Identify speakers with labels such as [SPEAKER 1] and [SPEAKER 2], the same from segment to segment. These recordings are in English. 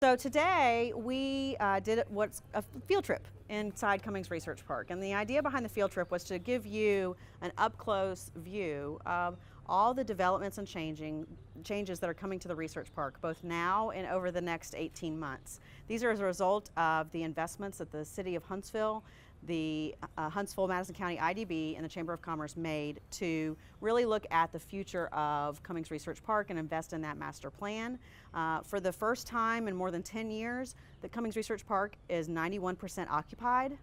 [SPEAKER 1] So today we did what's a field trip inside Cummings Research Park, and the idea behind the field trip was to give you an up-close view of all the developments and changes that are coming to the research park, both now and over the next 18 months. These are as a result of the investments that the City of Huntsville, the Huntsville-Madison County IDB, and the Chamber of Commerce made to really look at the future of Cummings Research Park and invest in that master plan. For the first time in more than 10 years, the Cummings Research Park is 91% occupied,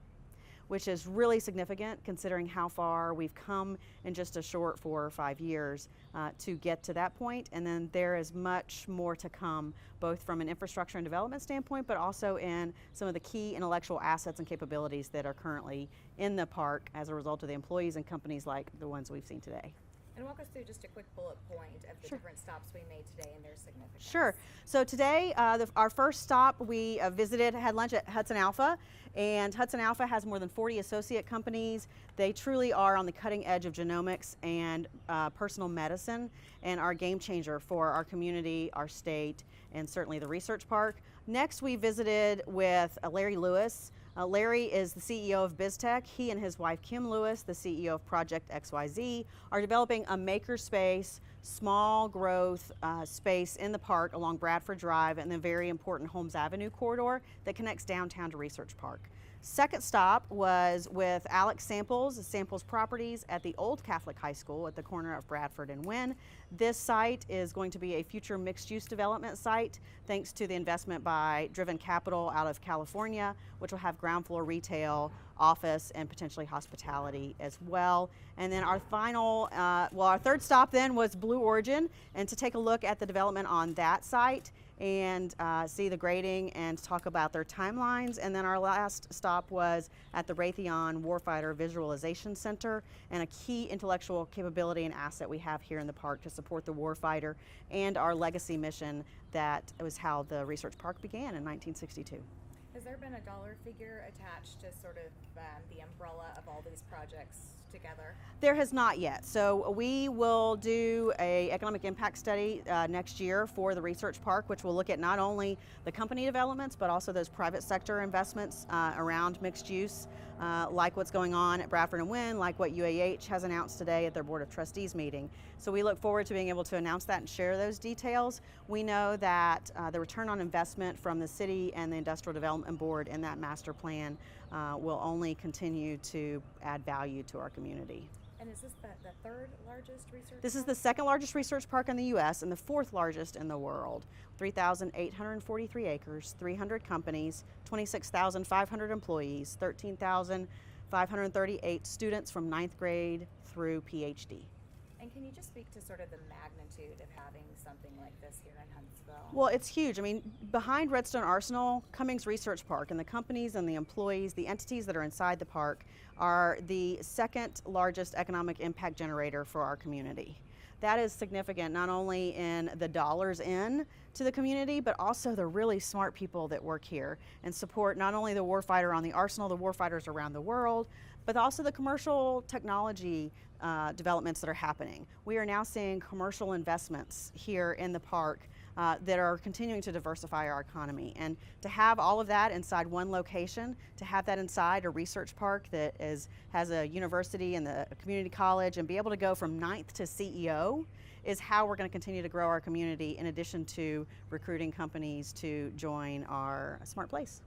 [SPEAKER 1] which is really significant considering how far we've come in just a short 4 or 5 years to get to that point. And then there is much more to come, both from an infrastructure and development standpoint, but also in some of the key intellectual assets and capabilities that are currently in the park as a result of the employees and companies like the ones we've seen today.
[SPEAKER 2] And walk us through just a quick bullet point of the different stops we made today and their significance.
[SPEAKER 1] Sure. So today, our first stop, we visited, had lunch at Hudson Alpha, and Hudson Alpha has more than 40 associate companies. They truly are on the cutting edge of genomics and personal medicine, and are a game changer for our community, our state, and certainly the research park. Next, we visited with Larry Lewis. Larry is the CEO of BizTech. He and his wife Kim Lewis, the CEO of Project XYZ, are developing a makerspace, small growth space in the park along Bradford Drive and the very important Holmes Avenue corridor that connects downtown to Research Park. Second stop was with Alex Samples Properties at the Old Catholic High School at the corner of Bradford and Wynn. This site is going to be a future mixed-use development site thanks to the investment by Driven Capital out of California, which will have ground floor retail, office, and potentially hospitality as well. And then our final, our third stop then was Blue Origin, and to take a look at the development on that site and see the grading and talk about their timelines. And then our last stop was at the Raytheon Warfighter Visualization Center, and a key intellectual capability and asset we have here in the park to support the warfighter and our legacy mission that was how the research park began in 1962.
[SPEAKER 2] Has there been a dollar figure attached to sort of the umbrella of all these projects together?
[SPEAKER 1] There has not yet. So we will do an economic impact study next year for the research park, which will look at not only the company developments, but also those private sector investments around mixed use, like what's going on at Bradford and Wynn, like what UAH has announced today at their Board of Trustees meeting. So we look forward to being able to announce that and share those details. We know that the return on investment from the city and the Industrial Development Board in that master plan will only continue to add value to our community.
[SPEAKER 2] And is this the third largest research
[SPEAKER 1] This is
[SPEAKER 2] park?
[SPEAKER 1] the second largest research park in the U.S. and the fourth largest in the world. 3,843 acres, 300 companies, 26,500 employees, 13,538 students from 9th grade through PhD.
[SPEAKER 2] And can you just speak to sort of the magnitude of having something like this here in Huntsville?
[SPEAKER 1] Well, it's huge. I mean, behind Redstone Arsenal, Cummings Research Park, and the companies and the employees, the entities that are inside the park, are the second largest economic impact generator for our community. That is significant not only in the dollars in to the community, but also the really smart people that work here and support not only the warfighter on the Arsenal, the warfighters around the world, but also the commercial technology developments that are happening. We are now seeing commercial investments here in the park that are continuing to diversify our economy. And to have all of that inside one location, to have that inside a research park that has a university and the community college, and be able to go from 9th to CEO is how we're going to continue to grow our community, in addition to recruiting companies to join our smart place.